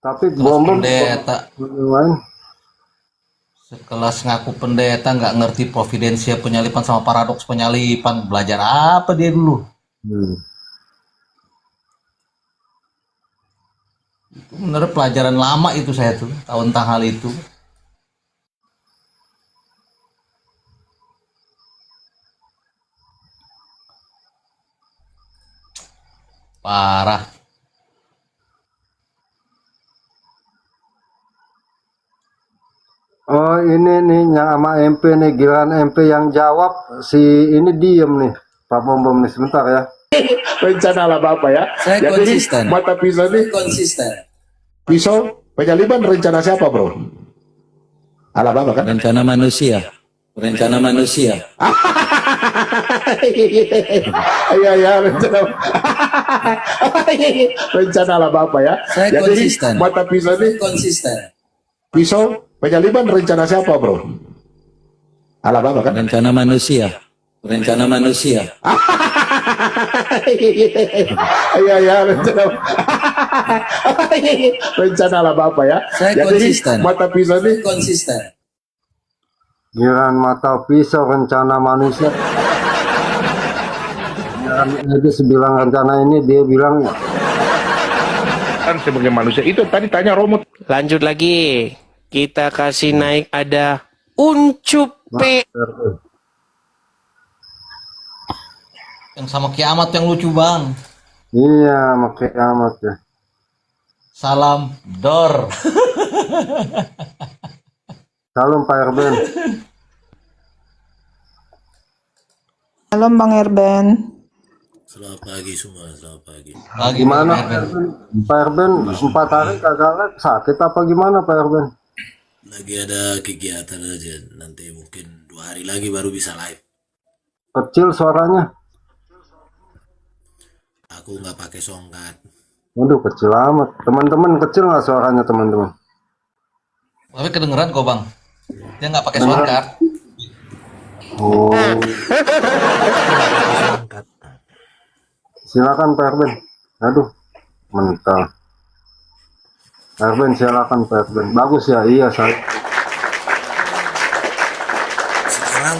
Tapi Kelas bom pendeta, yang lain. sekelas ngaku pendeta nggak ngerti providensia penyalipan sama paradoks penyalipan. Belajar apa dia dulu? Hmm. Itu bener pelajaran lama itu saya tuh, tahu tentang hal itu. Parah. Oh ini nih yang sama MP nih, giliran MP yang jawab si ini diem nih Pak Bom nih sebentar ya. Rencana lah Bapak ya. Saya Jadi konsisten. mata pisau nih, pisau penyaliban rencana siapa bro? Ala Bapak kan? Rencana manusia. Rencana manusia. Iya ya rencana. Rencana lah Bapak ya. Saya Jadi konsisten. mata pisau nih, Konsisten. pisau penyaliban rencana siapa bro? Ala Bapak kan? Rencana manusia. Rencana manusia. Iya ya rencana. Rencana lah Bapak ya. Saya Jadi konsisten. mata pisau nih, Konsisten. Giliran mata pisau rencana manusia. Giliran Edis bilang rencana ini dia bilang kan sebagai manusia itu tadi tanya Romo. Lanjut lagi. Kita kasih naik ada Uncup P. Yang sama kiamat yang lucu bang. iya makai amat ya. Salam Dor. Salam Pak Erben. Halo Bang Erben. Selamat pagi semua. Selamat pagi. Lagi Gimana Bang Erben. Pak Erben 4 hari kagak live, sakit apa gimana Pak Erben? Lagi ada kegiatan aja. Nanti mungkin 2 hari lagi baru bisa live. Kecil suaranya. Aku nggak pakai songkat. Waduh kecil amat. Teman-teman kecil nggak suaranya teman-teman? Tapi kedengeran kok bang. Dia nggak pakai shortcut. Oh. Silakan Pak Erben. Aduh, mental. Pak Erben silakan Pak Erben. Bagus ya, iya saya. Sekarang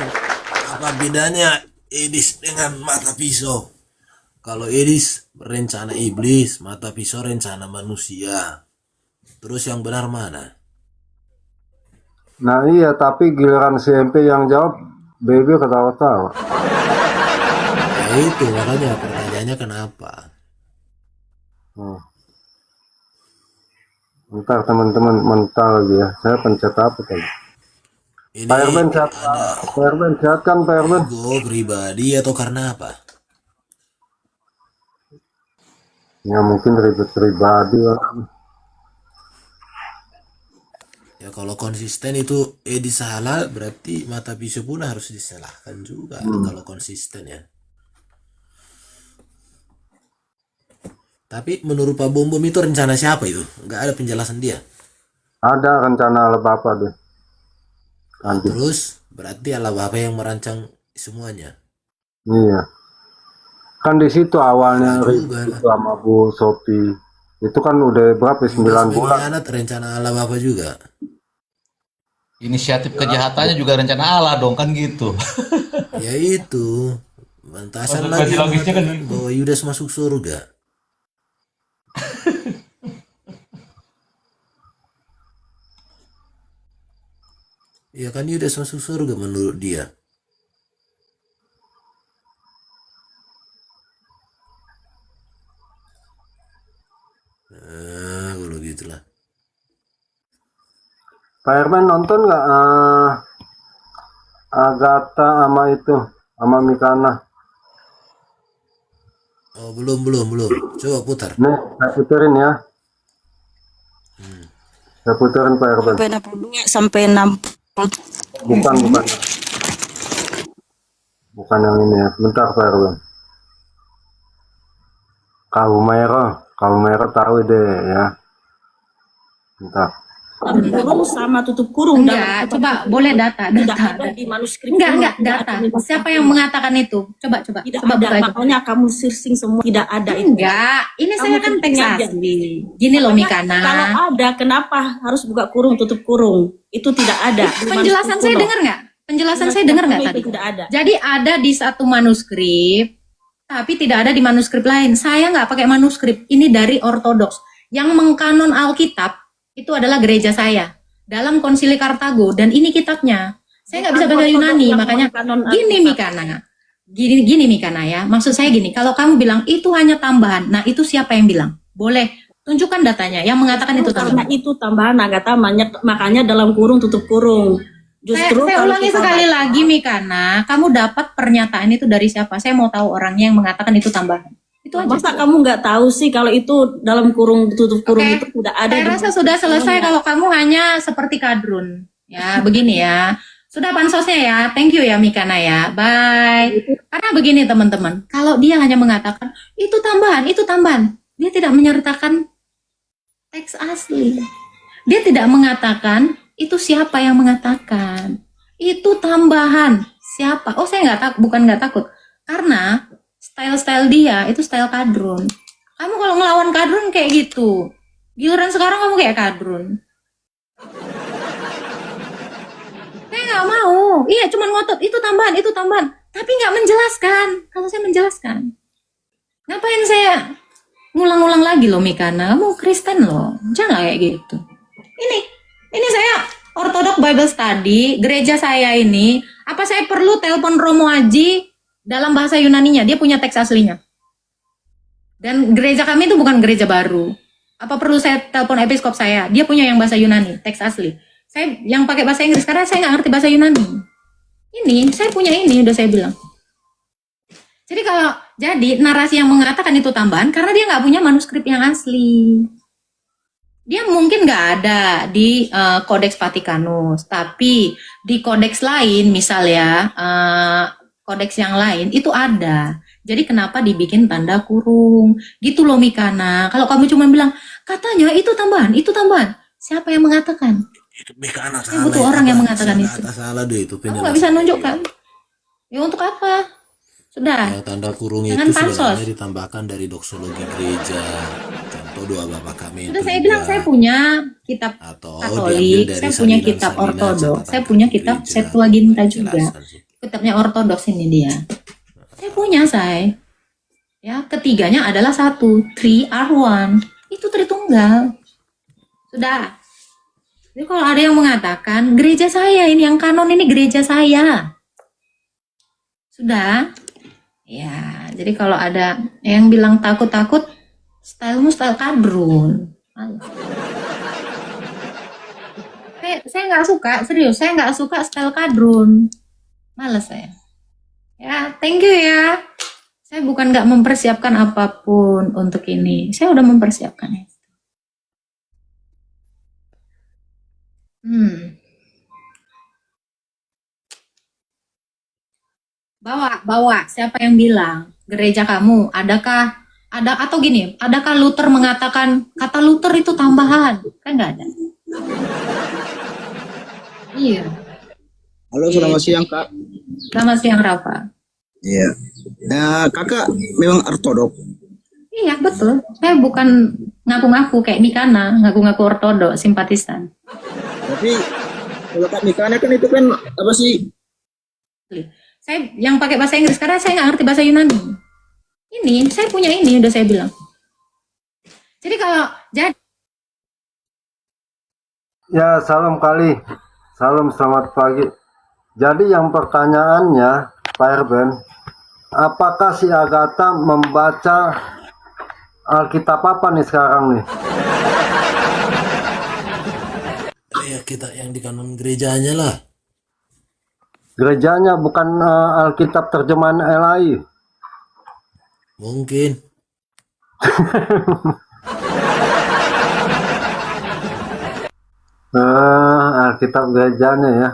apa bedanya Edis dengan mata pisau? Kalau Edis rencana iblis, mata pisau rencana manusia. Terus yang benar mana? Nah iya, tapi giliran si MP yang jawab, BB ketawa-tawa. Ya itu makanya pertanyaannya kenapa? Oh. Bentar teman-teman, mental lagi ya. Saya pencet apa tadi? Ini Pak Erben sehat, ada Pak Erben sehat kan Pak Erben? ego pribadi atau karena apa? Ya mungkin ribet pribadi orang. Ya kalau konsisten itu disalah berarti mata pisau pun harus disalahkan juga kalau konsisten ya. Tapi menurut Pak Bom itu rencana siapa itu? Nggak ada penjelasan dia. Ada rencana ala Bapak deh. Nanti. Terus berarti ala Bapak yang merancang semuanya. Iya. Kan di situ awalnya Nah, ribut juga. itu sama Bu Sophie. Itu kan udah berapa? 9 bulan. Anak rencana ala Bapak juga. Inisiatif kejahatannya juga rencana Allah dong kan gitu. Ya itu. Mantasan Konsekuensi lagi logisnya kan gitu. bahwa Yudas masuk surga. Ya kan Yudas masuk surga menurut dia. Kalau gitulah. Pak Herman nonton nggak Agatha sama itu sama Mikana? Oh belum. Coba putar. Nih saya puterin ya. Saya puterin Pak Herman. Sampai 62 sampai 60. Bukan yang ini ya. Sebentar Pak Herman. Kau merah tahu deh ya. Bentar. Dalam kurung sama tutup kurung. Enggak, coba boleh data. Tidak ada di manuskrip. Enggak, Tidak data. ada di manuskrip. Siapa yang mengatakan itu? Coba. Tidak Coba ada, buka itu. makanya kamu searching semua. Tidak ada itu. Enggak, ini saya kan teks aja. asli. Gini loh Mikana. Kalau ada, kenapa harus buka kurung, tutup kurung? Itu tidak ada. di Penjelasan manuskrip saya kuno. dengar nggak? Penjelasan saya dengar nggak Itu tadi? Tidak ada. Jadi ada di satu manuskrip, tapi tidak ada di manuskrip lain. Saya nggak pakai manuskrip. Ini dari ortodoks. Yang mengkanon Alkitab itu adalah gereja saya dalam Konsili Kartago, dan ini kitabnya. Saya nggak bisa bahasa Yunani, makanya gini Mikana. Gini Mikana ya. Maksud saya gini, kalau kamu bilang itu hanya tambahan, nah itu siapa yang bilang? Boleh tunjukkan datanya yang mengatakan itu Karena tambahan. itu tambahan agata, makanya dalam kurung tutup kurung. Saya kalau ulangi kita sekali baca- lagi Mikana, kamu dapat pernyataan itu dari siapa? Saya mau tahu orangnya yang mengatakan itu tambahan. Itu aja. Masa kamu nggak tahu sih kalau itu dalam kurung tutup kurung Oke. itu tidak ada. Saya di rasa sudah selesai kalau kamu hanya seperti kadrun. Ya, begini ya. Sudah pansosnya ya. Thank you ya Mikana ya. Bye. Karena begini teman-teman, kalau dia hanya mengatakan itu tambahan, dia tidak menyertakan teks asli. Dia tidak mengatakan itu siapa yang mengatakan. Itu tambahan. Siapa? Oh, saya bukan nggak takut. Karena style-style dia itu style kadrun. Kamu kalau ngelawan kadrun kayak gitu. Giliran sekarang kamu kayak kadrun. Saya nggak mau. Iya, cuman ngotot. Itu tambahan. Tapi nggak menjelaskan. Kalau saya menjelaskan. Ngapain saya ngulang-ngulang lagi loh Mikana? Kamu Kristen loh. Jangan kayak gitu. Ini saya Ortodok Bible Study. Gereja saya ini. Apa saya perlu telepon Romo Aji dalam bahasa Yunaninya? Dia punya teks aslinya. Dan gereja kami itu bukan gereja baru. Apa perlu saya telepon episkop saya? Dia punya yang bahasa Yunani, teks asli. Saya yang pakai bahasa Inggris karena saya nggak ngerti bahasa Yunani. Ini, saya punya ini, udah saya bilang. Jadi narasi yang mengatakan itu tambahan karena dia nggak punya manuskrip yang asli. Dia mungkin nggak ada di Codex Vaticanus, tapi di kodeks lain, misalnya kodeks yang lain itu ada. Jadi kenapa dibikin tanda kurung? Gitu loh Mikana. Kalau kamu cuma bilang, katanya itu tambahan. Siapa yang mengatakan? Itu Mikana Saya salah. butuh orang yang mengatakan itu. Salah deh itu Kamu nggak bisa nunjukkan. Ya untuk apa? Sudah. Ya, tanda kurung Jangan itu pansos. sebenarnya ditambahkan dari doksologi gereja. Contoh doa Bapak kami. Sudah itu saya juga. bilang saya punya kitab Atau Katolik, diambil dari saya punya salinan- kitab salinan Ortodoks, catatan saya punya kitab gereja. Septuaginta juga. Jelaskan sih. Kitabnya Ortodoks ini dia. Saya punya saya. Ya, ketiganya adalah 3R1. Itu Tritunggal. Sudah. Jadi kalau ada yang mengatakan gereja saya ini yang kanon ini gereja saya. Sudah. Ya, jadi kalau ada yang bilang takut-takut, stylemu style kadrun. Males. Saya nggak suka, serius, saya nggak suka style kadrun. Males saya. Ya, thank you ya. Saya bukan nggak mempersiapkan apapun untuk ini. Saya udah mempersiapkannya. Bawa. Siapa yang bilang? Gereja kamu, adakah atau gini, adakah Luther mengatakan kata Luther itu tambahan? Kan nggak ada. Iya. Halo, selamat siang Kak. Selamat siang Rafa. Iya. Nah, Kakak memang ortodok. Iya betul. Saya bukan ngaku-ngaku kayak Mikana, ngaku-ngaku ortodok, simpatisan. Tapi kalau Kak Mikana kan itu kan apa sih? Saya yang pakai bahasa Inggris karena saya nggak ngerti bahasa Yunani. Ini saya punya ini udah saya bilang. Jadi kalau Ya, salam kali. Salam, selamat pagi. Jadi yang pertanyaannya, Pak Erben, apakah si Agatha membaca Alkitab apa nih sekarang nih? Ya kita yang di kanon gerejanya lah. Gerejanya bukan Alkitab terjemahan LAI. Mungkin. Alkitab gerejanya ya.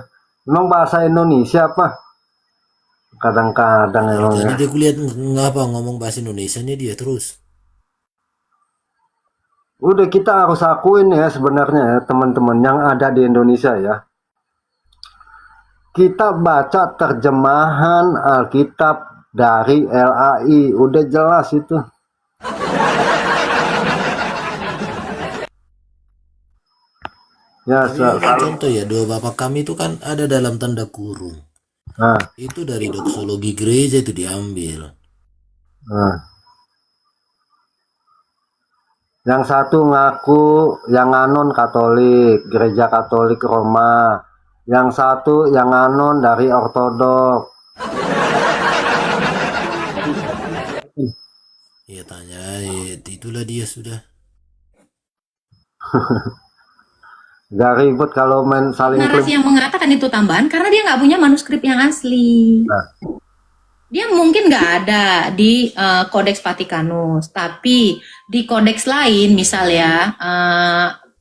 Emang bahasa Indonesia apa? Kadang-kadang emang ya. Tadi dia kulihat ngapa ngomong bahasa Indonesianya dia terus. Udah kita harus akuin ya sebenarnya ya teman-teman yang ada di Indonesia ya. Kita baca terjemahan Alkitab dari LAI, udah jelas itu. Ya, Contoh ya, doa Bapa Kami itu kan ada dalam tanda kurung. nah, Itu dari doksologi gereja itu diambil. nah. Yang satu ngaku yang anon Katolik, Gereja Katolik Roma. Yang satu yang anon dari Ortodok. Ya tanya, itulah dia sudah. Gak ribet kalau main saling Narasi yang mengatakan itu tambahan karena dia nggak punya manuskrip yang asli. Nah. Dia mungkin nggak ada di Kodeks Vatikanus, tapi di kodeks lain, misalnya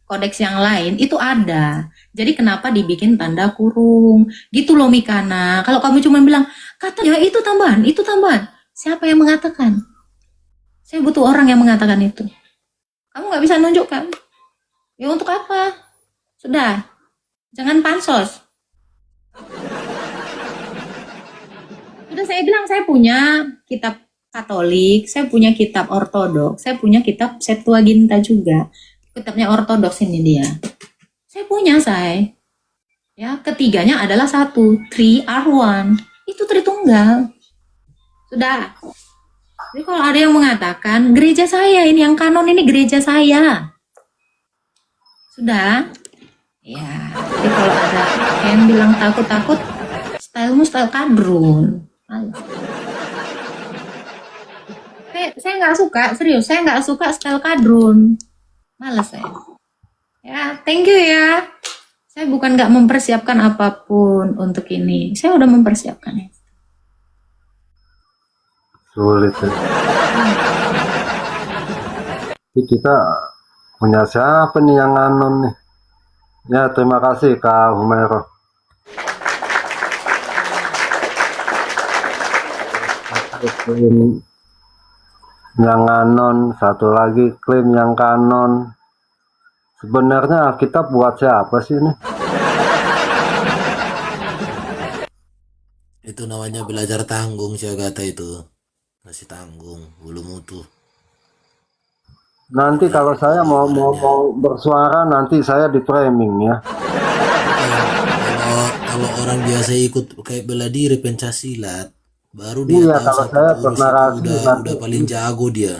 kodeks yang lain itu ada. Jadi kenapa dibikin tanda kurung? Gitu loh Mikana. Kalau kamu cuma bilang, katanya itu tambahan, itu tambahan. Siapa yang mengatakan? Saya butuh orang yang mengatakan itu. Kamu nggak bisa nunjukkan. Ya untuk apa? Sudah. Jangan pansos. Sudah saya bilang, saya punya kitab Katolik, saya punya kitab Ortodoks, saya punya kitab Septuaginta juga. Kitabnya Ortodoks ini dia. Saya punya, saya. Ya, ketiganya adalah satu, three are one. Itu Tritunggal. Sudah. Jadi kalau ada yang mengatakan gereja saya ini yang kanon ini gereja saya. Sudah. Ya. Jadi kalau ada yang bilang takut-takut, stylemu style kadrun. Saya nggak suka, serius. Saya nggak suka style kadrun. Males saya. Ya, thank you ya. Saya bukan nggak mempersiapkan apapun untuk ini. Saya udah mempersiapkannya. sulit ya. Jadi kita punya siapa nih yang anon nih? Ya terima kasih Kak Humairo. Klaim yang anon, satu lagi klaim yang kanon. Sebenarnya Alkitab buat siapa sih ini? Itu namanya belajar tanggung si Agatha itu. Masih tanggung, belum utuh. Nanti kalau saya mau bersuara nanti saya di framing ya. Kalau orang biasa ikut kayak bela diri pencaksilat, baru dia Iya, tahu kalau satu saya jurus bernarasi itu nanti. udah paling jago dia.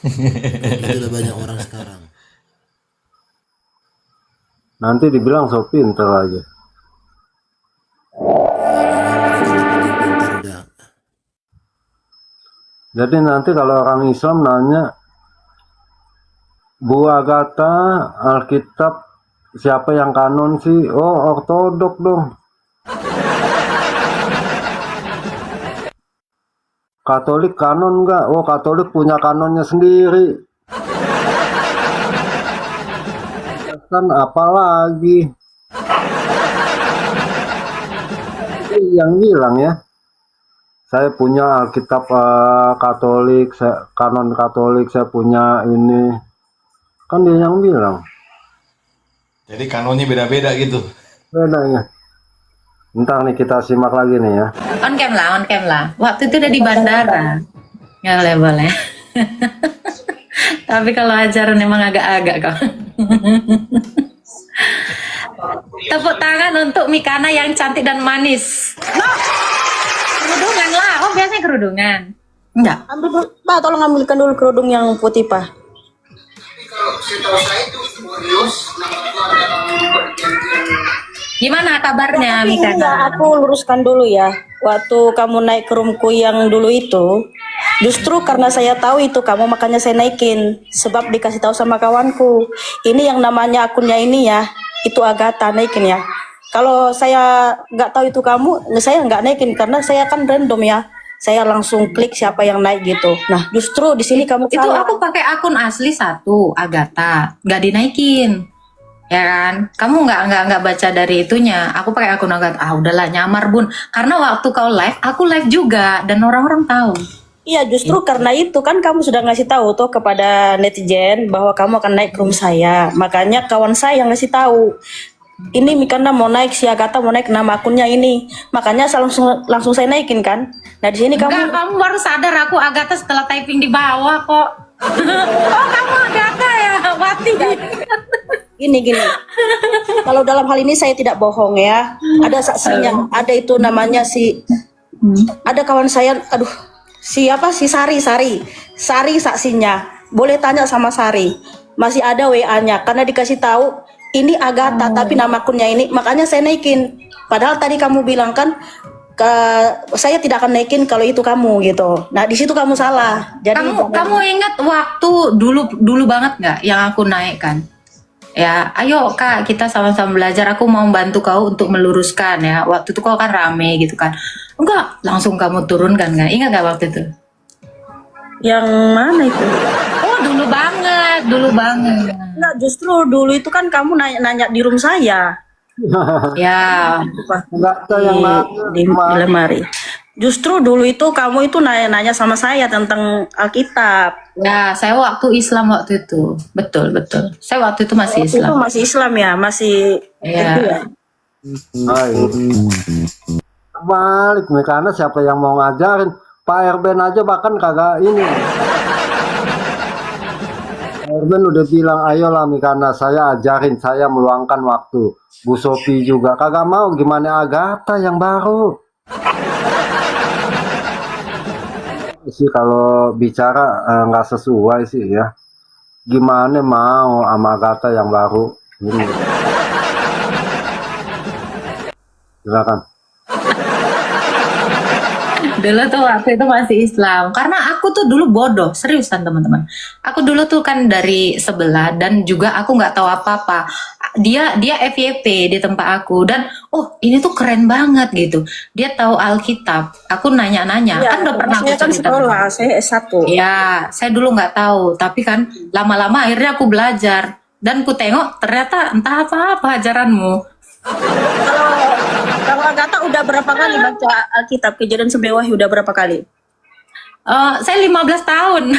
Itu udah banyak orang sekarang. Nanti dibilang so pinter aja. Udah. Jadi nanti kalau orang Islam nanya, Bu Agatha, Alkitab siapa yang kanon sih? Oh, Ortodok dong. Katolik kanon nggak? Oh, Katolik punya kanonnya sendiri. Kan apalagi? Yang bilang ya. Saya punya Alkitab Katolik, kanon Katolik, saya punya ini. Kan dia yang bilang. Jadi kanonnya beda-beda gitu. Bedanya. Ntar nih kita simak lagi nih ya. On cam lah. Waktu itu udah di bandara. Nggak boleh. Tapi kalau ajaran emang agak-agak kok. Tepuk tangan untuk Mikana yang cantik dan manis. Kerudungan lah. Oh biasanya kerudungan. Enggak. Ambil dulu, Pak, tolong ambilkan dulu kerudung yang putih, Pak. Gimana kabarnya Tapi enggak, Mikana? aku luruskan dulu ya. Waktu kamu naik ke roomku yang dulu itu, justru karena saya tahu itu kamu, makanya saya naikin. Sebab dikasih tahu sama kawanku, ini yang namanya akunnya ini ya, itu Agatha, naikin ya. Kalau saya nggak tahu itu kamu, saya nggak naikin karena saya kan random ya. Saya langsung klik siapa yang naik gitu. Nah, justru di sini kamu Itu salah. aku pakai akun asli satu, Agatha, nggak dinaikin, ya kan? Kamu nggak baca dari itunya. Aku pakai akun Agatha. Ah udahlah nyamar bun. Karena waktu kau live, aku live juga dan orang-orang tahu. Iya, justru karena itu kan kamu sudah ngasih tahu tuh kepada netizen bahwa kamu akan naik ke room saya. Makanya kawan saya yang ngasih tahu. Ini Mikana mau naik, si Agatha mau naik, nama akunnya ini. Makanya saya langsung saya naikin kan. Nah di sini Enggak, kamu kamu baru sadar aku Agatha setelah typing di bawah kok. Oh, kamu Agatha ya, Wati. gini. Kalau dalam hal ini saya tidak bohong ya. Ada saksinya. Ada itu namanya ada kawan saya, aduh, siapa si Sari saksinya. Boleh tanya sama Sari. Masih ada WA-nya karena dikasih tahu ini Agatha tapi nama akunnya ini, makanya saya naikin. Padahal tadi kamu bilang kan saya tidak akan naikin kalau itu kamu gitu. Nah, di situ kamu salah. Jadi Kamu ingat waktu dulu banget nggak yang aku naik kan? Ya, ayo Kak, kita sama-sama belajar. Aku mau bantu kau untuk meluruskan ya. Waktu itu kau kan rame gitu kan. Enggak, langsung kamu turunkan kan? Ingat nggak waktu itu? yang mana itu? Oh, dulu banget. Enggak, justru dulu itu kan kamu nanya di room saya. Ya, Enggak ada yang di lemari. Justru dulu itu kamu itu nanya sama saya tentang Alkitab. ya, saya waktu Islam waktu itu. Betul. Saya waktu itu masih Itu Islam. masih Islam ya, masih Iya. itu ya. Balik karena siapa yang mau ngajarin? Pak Erben aja bahkan kagak ini. Pak Erben udah bilang ayolah Mikana, saya ajarin, saya meluangkan waktu. Bu Sophie juga kagak mau, gimana Agatha yang baru sih kalau bicara nggak sesuai sih ya. Gimana mau sama Agatha yang baru ini. Silakan. Dulu tuh waktu itu masih Islam. Karena aku tuh dulu bodoh, seriusan teman-teman. Aku dulu tuh kan dari sebelah dan juga aku nggak tahu apa-apa. Dia FYP di tempat aku dan oh ini tuh keren banget gitu. Dia tahu Alkitab. Aku nanya-nanya. Ya, Kan udah pernah aku saya kan cerita. sekolah, saya S1. Ya, saya dulu nggak tahu. Tapi kan lama-lama akhirnya aku belajar. Dan ku tengok ternyata entah apa ajaranmu. Kalau Agatha udah berapa kali baca Alkitab? Kejadian sampai Wahyu udah berapa kali? Saya 15 tahun. 15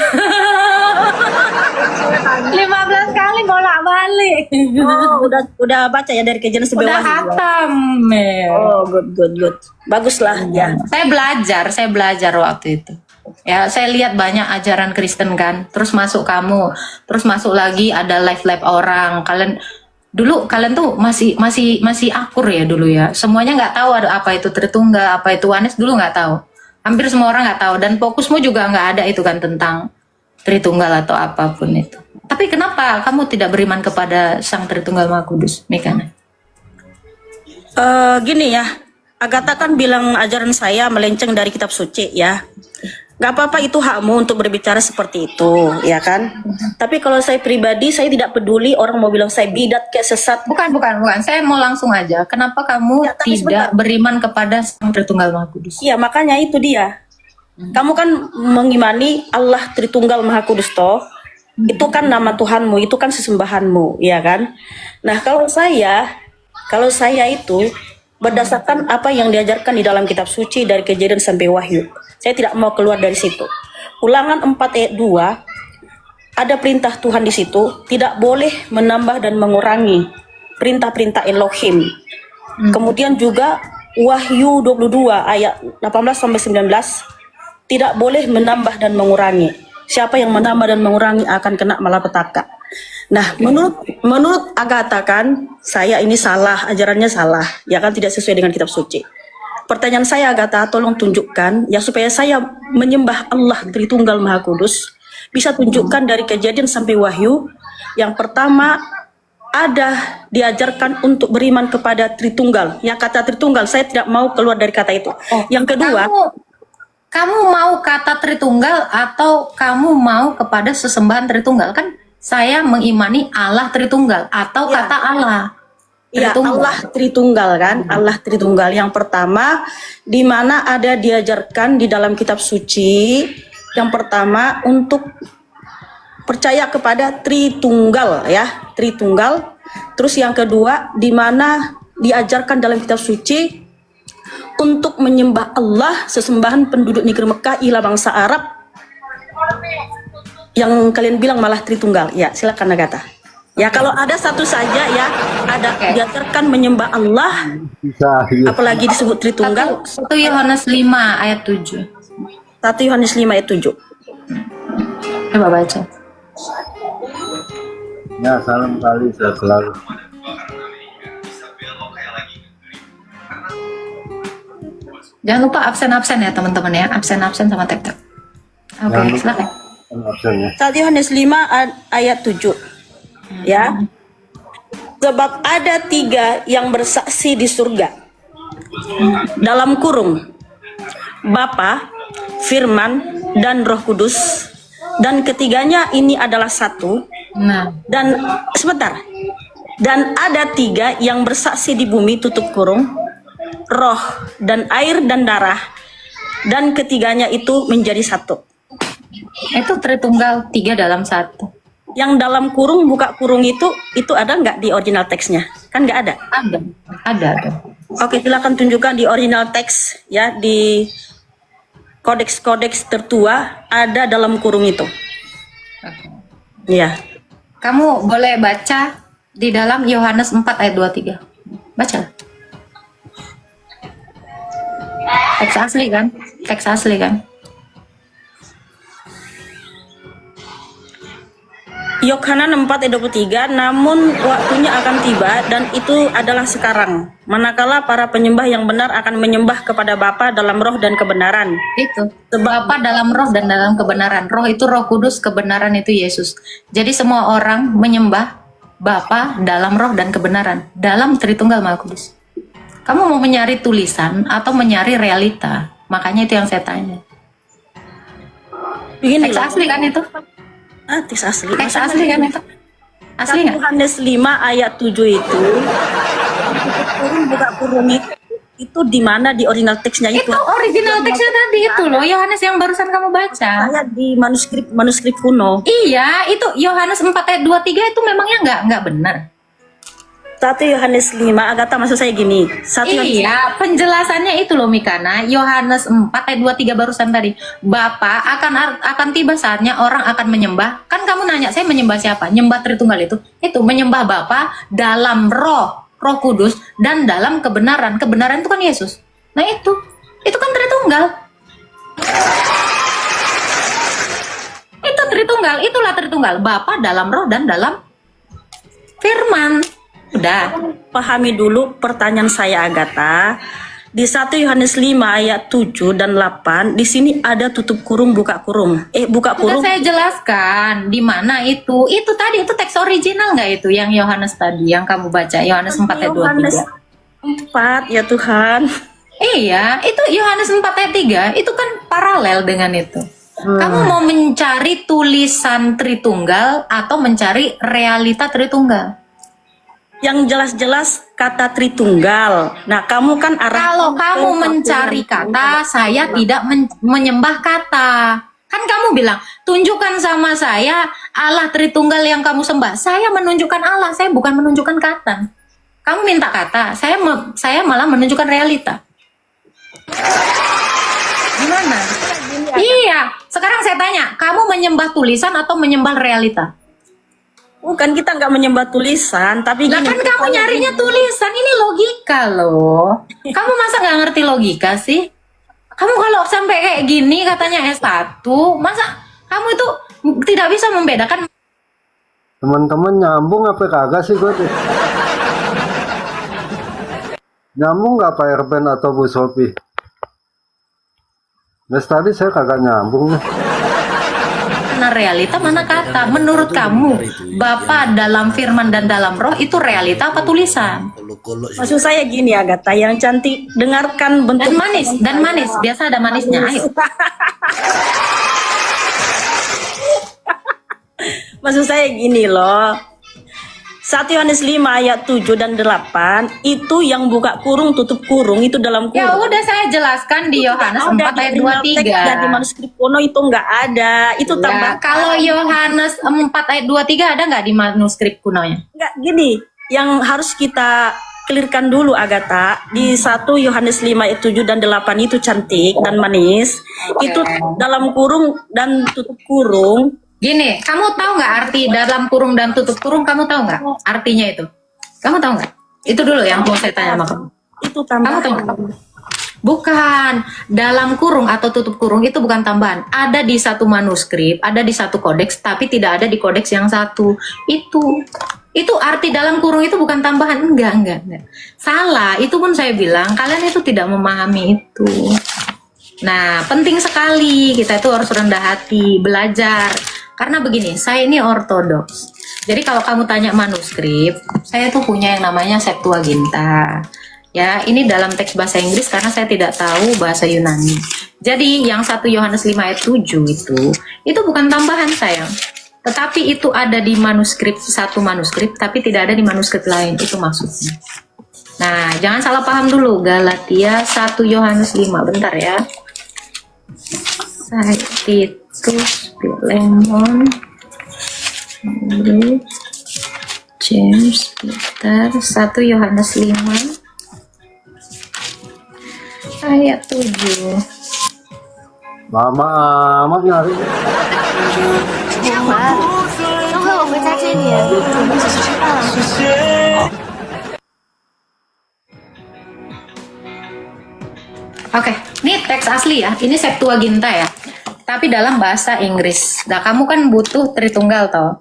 kali bolak-balik. Oh, udah baca ya dari Kejadian sampai Udah Wahyu. hatam. Mel. Oh, good. Baguslah ya. Saya belajar waktu itu. Ya, saya lihat banyak ajaran Kristen kan. Terus masuk kamu, terus masuk lagi ada live orang. Kalian tuh masih akur ya dulu ya. Semuanya nggak tahu ada apa itu Tritunggal, apa itu Oneness dulu nggak tahu. Hampir semua orang nggak tahu dan fokusmu juga nggak ada itu kan tentang Tritunggal atau apapun itu. Tapi kenapa kamu tidak beriman kepada Sang Tritunggal Maha Kudus, Mikana? Gini ya, Agatha kan bilang ajaran saya melenceng dari kitab suci ya. Gak apa-apa, itu hakmu untuk berbicara seperti itu, ya kan? Tapi kalau saya pribadi, saya tidak peduli orang mau bilang saya bidat kayak sesat. Bukan. Saya mau langsung aja. Kenapa kamu Ya, tapi tidak beriman kepada Sang Tritunggal Maha Kudus? Iya, makanya itu dia. Kamu kan mengimani Allah Tritunggal Maha Kudus toh. Itu kan nama Tuhanmu, itu kan sesembahanmu, ya kan? Nah, kalau saya itu berdasarkan apa yang diajarkan di dalam kitab suci dari Kejadian sampai Wahyu. Saya tidak mau keluar dari situ. Ulangan 4 ayat 2 ada perintah Tuhan di situ, tidak boleh menambah dan mengurangi perintah-perintah Elohim. Kemudian juga Wahyu 22 ayat 18 sampai 19 tidak boleh menambah dan mengurangi. Siapa yang menambah dan mengurangi akan kena malapetaka. Nah, menurut Agatha kan, saya ini salah, ajarannya salah, ya kan tidak sesuai dengan kitab suci. Pertanyaan saya Agatha, tolong tunjukkan ya supaya saya menyembah Allah Tritunggal Maha Kudus. Bisa tunjukkan dari Kejadian sampai Wahyu. Yang pertama ada diajarkan untuk beriman kepada Tritunggal. Yang kata Tritunggal saya tidak mau keluar dari kata itu. Yang kedua, kamu mau kata Tritunggal atau kamu mau kepada sesembahan Tritunggal? Kan saya mengimani Allah Tritunggal atau Ya. kata Allah. ya Allah Tritunggal kan, Allah Tritunggal. Yang pertama di mana ada diajarkan di dalam kitab suci. Yang pertama untuk percaya kepada Tritunggal ya, Tritunggal. Terus yang kedua di mana diajarkan dalam kitab suci untuk menyembah Allah sesembahan penduduk negeri Mekah ialah bangsa Arab Yang kalian bilang malah Tritunggal. Ya, silakan Agatha. Ya, kalau ada satu saja ya, ada diajarkan menyembah Allah, Bisa, iya. apalagi disebut Tritunggal. 1 Yohanes 5 ayat 7. 1 Yohanes 5 ayat 7. Coba baca. Ya, salam kali saya selalu. Jangan lupa absen-absen ya teman-teman ya. Absen-absen sama tap-tap. Oke, Jangan lupa. silakan. Absennya. 1 Yohanes 5 ayat 7. Ya. Sebab ada 3 yang bersaksi di surga. Dalam kurung. Bapa, Firman, dan Roh Kudus. Dan ketiganya ini adalah satu. Nah, Dan sebentar. Dan ada 3 yang bersaksi di bumi tutup kurung. Roh dan air dan darah. Dan ketiganya itu menjadi satu. itu Tritunggal 3 dalam 1. Yang dalam kurung buka kurung itu ada nggak di original teksnya? Kan nggak ada. Ada. Oke, silakan tunjukkan di original teks ya, di kodeks-kodeks tertua ada dalam kurung itu. Iya. Kamu boleh baca di dalam Yohanes 4 ayat 23. Baca. Teks asli kan? Teks asli kan? Yohanes 4 ayat 23, namun waktunya akan tiba dan itu adalah sekarang. Manakala para penyembah yang benar akan menyembah kepada Bapa dalam roh dan kebenaran. Itu. Bapa dalam roh dan dalam kebenaran. Roh itu Roh Kudus, kebenaran itu Yesus. Jadi semua orang menyembah Bapa dalam roh dan kebenaran. Dalam Tritunggal Maha Kudus. Kamu mau mencari tulisan atau mencari realita? Makanya itu yang saya tanya. Begini Teks asli kan itu? teks asli. Teks asli kan itu? Asli nggak? Yohanes 5 ayat 7 itu kurung buka kurung itu di mana di original teksnya itu? Itu original teksnya tadi itu loh, Yohanes yang barusan kamu baca. Saya di manuskrip kuno. Iya, itu Yohanes 4 ayat 23 itu memangnya nggak benar. 1 Yohanes 5, Agatha maksud saya gini. 1 Yohanes Iya, penjelasannya itu loh Mikana. Yohanes 4 ayat 23 barusan tadi. Bapa akan tiba saatnya orang akan menyembah. Kan kamu nanya, saya menyembah siapa? Nyembah Tritunggal itu. Itu menyembah Bapa dalam roh Kudus dan dalam kebenaran. Kebenaran itu kan Yesus. Nah itu kan Tritunggal. Itu Tritunggal, itulah Tritunggal. Bapa dalam roh dan dalam firman. Udah. pahami dulu pertanyaan saya Agatha. Di 1 Yohanes 5 ayat 7 dan 8 di sini ada tutup kurung buka kurung. Buka Sudah kurung. saya jelaskan di mana itu. Itu tadi itu teks original nggak itu yang Yohanes tadi yang kamu baca Yohanes 4 ayat 23. Yohanes 4 ya Tuhan. Iya, itu Yohanes 4 ayat 3 itu kan paralel dengan itu. Kamu mau mencari tulisan Tritunggal atau mencari realita Tritunggal? Yang jelas-jelas kata Tritunggal. Nah, kamu kan Kalau kamu mencari kata, saya tidak menyembah kata. Kan kamu bilang, tunjukkan sama saya Allah Tritunggal yang kamu sembah. Saya menunjukkan Allah, saya bukan menunjukkan kata. Kamu minta kata, saya malah menunjukkan realita. Gimana? Iya, sekarang saya tanya, kamu menyembah tulisan atau menyembah realita? Bukan, kita nggak menyembah tulisan, tapi Lah gini, kan kamu nyarinya tulisan, ini logika loh. Kamu masa nggak ngerti logika sih? Kamu kalau sampai kayak gini katanya S1, masa kamu itu tidak bisa membedakan? Teman-teman nyambung apa kagak sih gue tuh? Nyambung nggak Pak Erben atau Bu Sophie? Nah, tadi saya kagak nyambung nih. Mana realita, mana kata? Menurut kamu, Bapa dalam firman dan dalam roh itu realita apa tulisan? maksud saya gini Agatha, yang cantik dengarkan bentuk Dan manis, biasa ada manisnya. Ayo. Maksud saya gini loh. 1 Yohanes 5 ayat 7 dan 8 itu yang buka kurung tutup kurung itu dalam kurung. Ya udah saya jelaskan di Yohanes 4 ayat 23. Dan di manuskrip kuno itu nggak ada. Itu Ya, tambah. kalau Yohanes 4 ayat 23 ada nggak di manuskrip kunonya? Nggak gini. Yang harus kita clearkan dulu Agatha, di 1 Yohanes 5 ayat 7 dan 8 itu cantik dan manis. Itu dalam kurung dan tutup kurung. Gini, kamu tahu nggak arti dalam kurung dan tutup kurung? Kamu tahu nggak artinya itu? Kamu tahu nggak? Itu dulu yang mau saya tanya sama kamu. Itu Kamu tahu tambahan. nggak? Bukan, dalam kurung atau tutup kurung itu bukan tambahan. Ada di satu manuskrip, ada di satu kodeks, tapi tidak ada di kodeks yang satu. Itu arti dalam kurung itu bukan tambahan. Enggak. Salah, itu pun saya bilang, kalian itu tidak memahami itu. Nah, penting sekali kita itu harus rendah hati, belajar. Karena begini, saya ini ortodoks. Jadi kalau kamu tanya manuskrip, saya tuh punya yang namanya Septuaginta. Ya, ini dalam teks bahasa Inggris karena saya tidak tahu bahasa Yunani. Jadi yang 1 Yohanes 5 ayat 7 itu bukan tambahan sayang. Tetapi itu ada di manuskrip, satu manuskrip, tapi tidak ada di manuskrip lain. Itu maksudnya. Nah, jangan salah paham dulu. Galatia 1 Yohanes 5. Bentar ya. Titus, Filemon, James, Peter, 1 Yohanes 5 ayat 7. Lama amat nyari. Oke, ini teks asli ya. Ini Septuaginta ya. Tapi dalam bahasa Inggris. Nah, kamu kan butuh Tritunggal toh.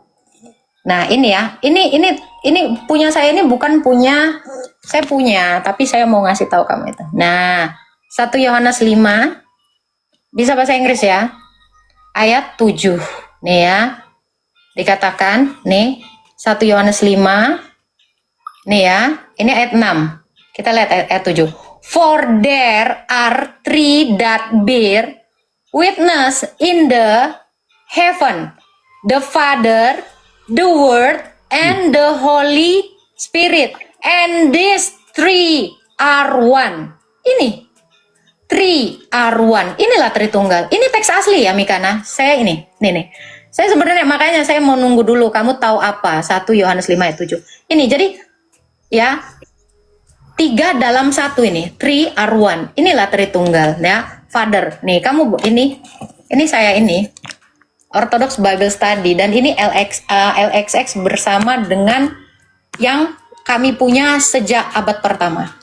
Nah, ini ya. Ini punya saya, ini bukan punya saya punya, tapi saya mau ngasih tahu kamu itu. Nah, 1 Yohanes 5 bisa bahasa Inggris ya. Ayat 7. Nih ya. Dikatakan nih 1 Yohanes 5. Nih ya. Ini ayat 6. Kita lihat ayat 7. For there are 3 that bear witness in the heaven, the Father, the Word, and the Holy Spirit. And these 3 are one. Ini 3 are one. Inilah Tritunggal. Ini teks asli ya Mikana. Saya ini. Nih. Saya sebenarnya makanya saya mau nunggu dulu. Kamu tahu apa? 1 Yohanes 5 ayat 7. Ini jadi ya 3 dalam 1 ini. 3 are one. Inilah Tritunggal ya. Father. Nih kamu ini saya ini Orthodox Bible Study dan ini LXX bersama dengan yang kami punya sejak abad pertama.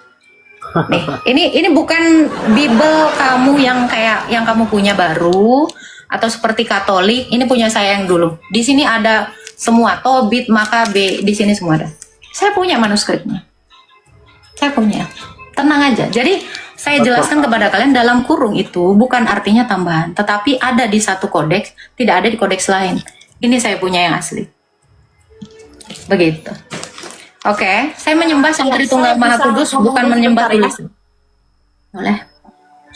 Nih, ini bukan Bible kamu yang kayak yang kamu punya baru atau seperti Katolik. Ini punya saya yang dulu. Di sini ada semua Tobit, Makabe, di sini semua ada. Saya punya manuskripnya. Saya punya. Tenang aja. Jadi saya jelaskan kepada kalian dalam kurung itu bukan artinya tambahan, tetapi ada di satu kodeks, tidak ada di kodeks lain. Ini saya punya yang asli. Begitu. Oke, saya menyembah Sang Tritunggal Maha Kudus, bukan menyembah tulisan. Boleh.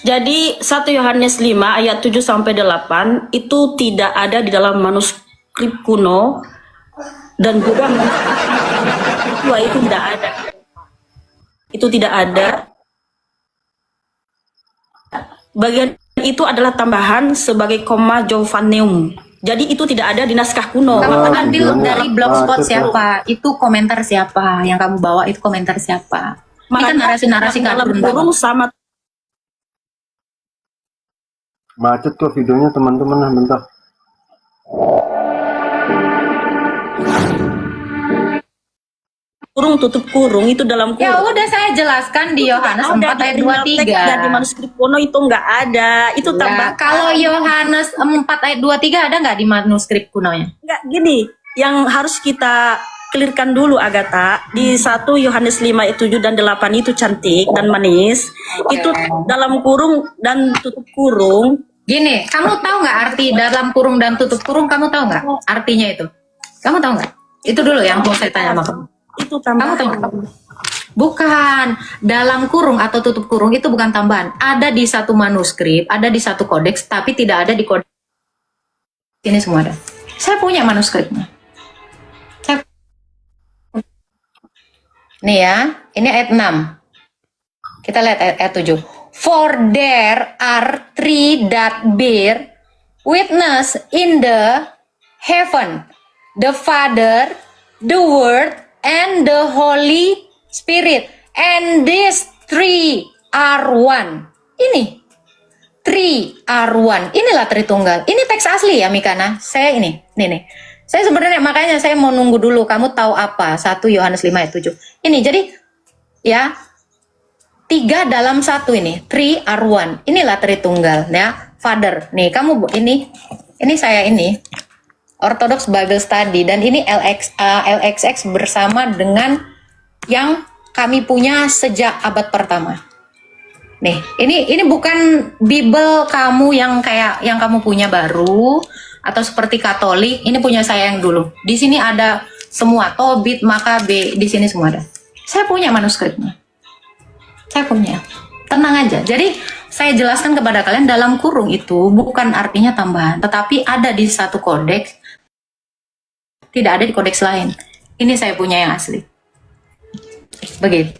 Jadi 1 Yohanes 5 ayat 7 sampai 8 itu tidak ada di dalam manuskrip kuno dan juga manuskrip itu tidak ada. Itu tidak ada. Bagian itu adalah tambahan sebagai koma Jovaneum. Jadi itu tidak ada di naskah kuno. Kamu ambil dari blogspot siapa? Itu komentar siapa? Yang kamu bawa itu komentar siapa? Ini kan narasi-narasi dalam kadrun. kurung sama Macet kok videonya teman-teman, nah bentar. kurung tutup kurung itu dalam kurung. Ya udah saya jelaskan di Yohanes 4 ayat 23. Dari manuskrip kuno itu nggak ada. Itu Ya, tambah. kalau Yohanes 4 ayat 23 ada nggak di manuskrip kunonya? Nggak gini. Yang harus kita clearkan dulu Agatha, di 1 Yohanes 5 ayat 7 dan 8 itu cantik dan manis. Itu dalam kurung dan tutup kurung. Gini, kamu tahu nggak arti dalam kurung dan tutup kurung? Kamu tahu nggak artinya itu? Kamu tahu nggak? Itu dulu yang mau saya tanya sama kamu. Itu Kamu tambahan. tahu nggak? Bukan, dalam kurung atau tutup kurung itu bukan tambahan. Ada di satu manuskrip, ada di satu kodeks, tapi tidak ada di kodeks. Ini semua ada. Saya punya manuskripnya. Nih ya, ini ayat 6. Kita lihat ayat 7. For there are 3 that bear witness in the heaven, the Father, the Word, and the Holy Spirit. And this 3R1. Ini 3R1. Inilah Tritunggal. Ini teks asli ya Mikana. Saya ini. Nih. Saya sebenarnya makanya saya mau nunggu dulu. Kamu tahu apa? 1 Yohanes 5 ayat 7. Ini jadi ya 3 dalam 1 ini. 3R1. Inilah Tritunggal ya. Father. Nih kamu ini saya ini. Orthodox Bible Study. Dan ini LXX bersama dengan yang kami punya sejak abad pertama. Nih, ini bukan Bible kamu yang kayak yang kamu punya baru atau seperti Katolik. Ini punya saya yang dulu. Di sini ada semua Tobit, Makabe, di sini semua ada. Saya punya manuskripnya. Saya punya. Tenang aja. Jadi saya jelaskan kepada kalian dalam kurung itu bukan artinya tambahan, tetapi ada di satu kodeks, tidak ada di kodeks lain. Ini saya punya yang asli. Begitu.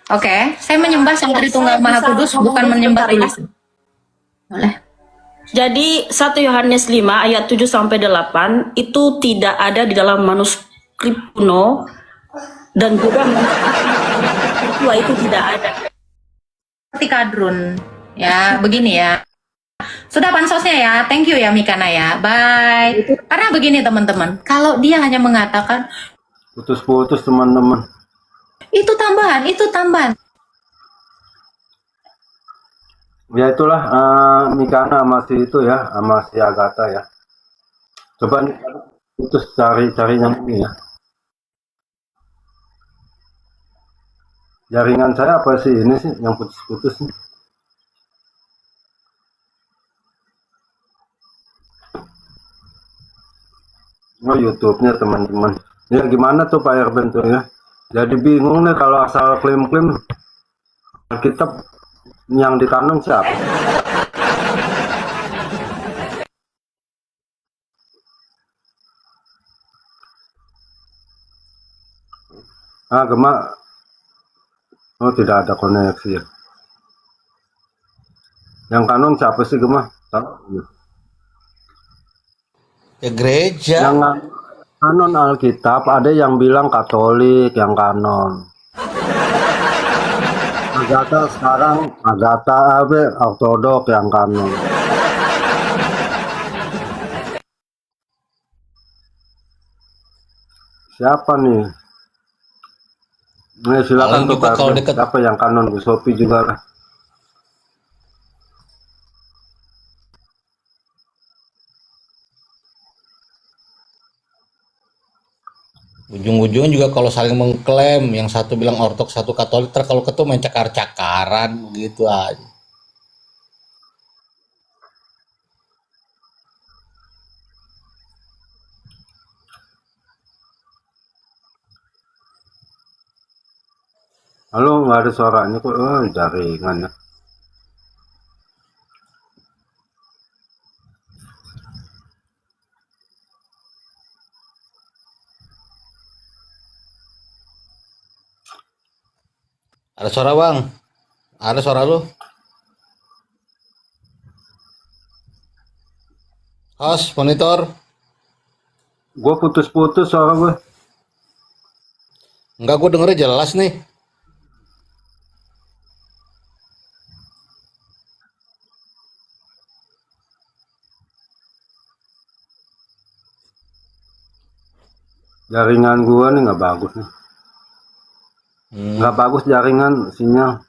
Oke, saya menyembah Sang Tritunggal Maha Kudus, bukan menyembah tulisan. Boleh. Jadi 1 Yohanes 5 ayat 7 sampai 8 itu tidak ada di dalam manuskrip kuno dan juga manuskrip tua itu tidak ada. Seperti kadrun. Ya, begini ya. Sudah pansosnya ya. Thank you ya Mikana ya. Bye. Karena begini teman-teman, kalau dia hanya mengatakan Putus-putus teman-teman. itu tambahan. Ya itulah Mikana masih itu ya, sama si Agatha ya. Coba nih, putus cari yang ini ya. Jaringan saya apa sih ini sih yang putus-putus nih? Oh YouTube-nya teman-teman. Ya gimana tuh Pak Erben tuh ya? Jadi bingung nih kalau asal klaim-klaim Alkitab yang di kanon siapa? Gema. Oh tidak ada koneksi ya. Yang kanon siapa sih Gema? Tahu? Ya gereja. Yang kanon Alkitab ada yang bilang Katolik yang kanon. Agatha sekarang Ortodok yang kanon. Siapa nih? Nih silakan Paling tuh juga Pak kalau Arben. deket- Siapa yang kanon? Bu Sophie juga lah. Ujung-ujungnya juga kalau saling mengklaim, yang satu bilang ortok, satu Katolik, ter kalau ketemu main cakar-cakaran gitu aja. Halo, nggak ada suaranya kok. Oh, jaringan ya. Ada suara bang? Ada suara lu? Host, monitor? Gue putus-putus suara gue. Enggak, gue dengernya jelas nih. Jaringan gue nih nggak bagus nih. Nggak bagus jaringan sinyal.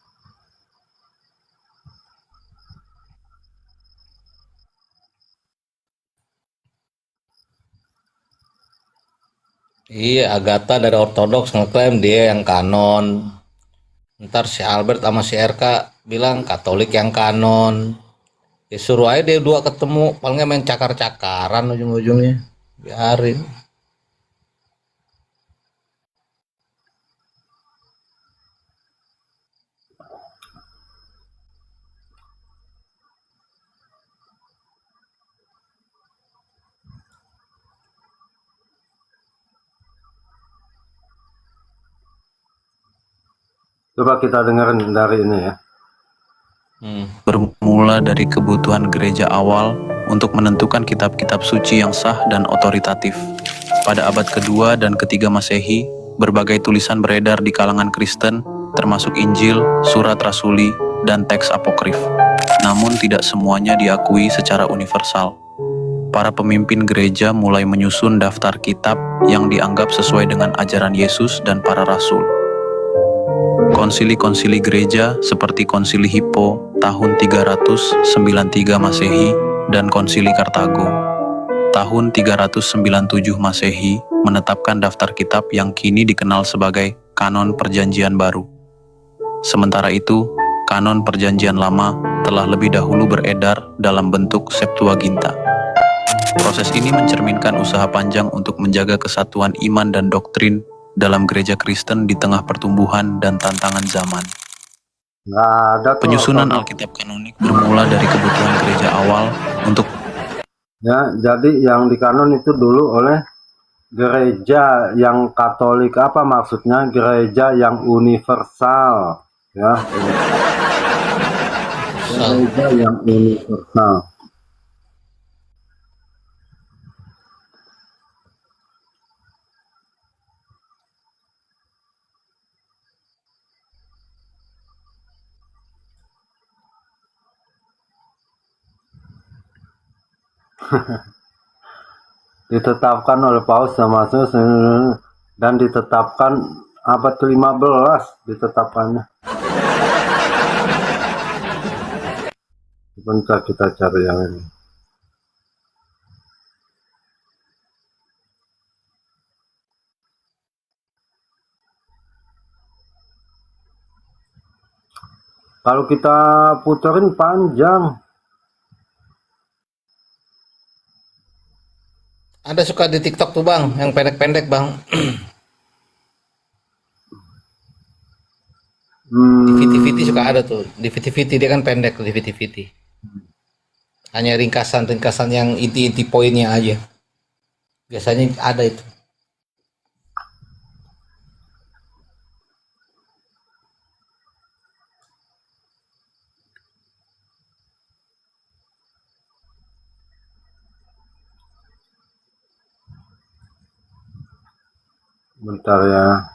Iya, Agatha dari Ortodoks ngeklaim dia yang kanon. Ntar si Albert sama si RK bilang Katolik yang kanon. Ya suruh aja dia dua ketemu, palingnya main cakar-cakaran ujung-ujungnya. Biarin. Coba kita dengerin dari ini ya. Bermula dari kebutuhan gereja awal untuk menentukan kitab-kitab suci yang sah dan otoritatif. Pada abad kedua dan ketiga Masehi, berbagai tulisan beredar di kalangan Kristen termasuk Injil, surat rasuli, dan teks apokrif. Namun tidak semuanya diakui secara universal. Para pemimpin gereja mulai menyusun daftar kitab yang dianggap sesuai dengan ajaran Yesus dan para rasul. Konsili-konsili gereja seperti Konsili Hippo tahun 393 Masehi dan Konsili Kartago tahun 397 Masehi menetapkan daftar kitab yang kini dikenal sebagai Kanon Perjanjian Baru. Sementara itu, Kanon Perjanjian Lama telah lebih dahulu beredar dalam bentuk Septuaginta. Proses ini mencerminkan usaha panjang untuk menjaga kesatuan iman dan doktrin dalam gereja Kristen di tengah pertumbuhan dan tantangan zaman. Nggak ada tuh Penyusunan ortodok. Alkitab kanonik bermula dari kebutuhan gereja awal untuk Ya, jadi yang dikanon itu dulu oleh gereja yang Katolik. Apa maksudnya? Gereja yang universal, ya. Gereja yang universal. Ditetapkan oleh Paus Damasus dan ditetapkan abad ke-15 ditetapkannya. Sebentar kita cari yang ini. Kalau kita puterin panjang. Ada suka di TikTok tuh bang, yang pendek-pendek bang. Di VT-VT suka ada tuh. Di VT-VT dia kan pendek di VT-VT. Hanya ringkasan-ringkasan yang inti-inti poinnya aja. Biasanya ada itu. Bentar ya.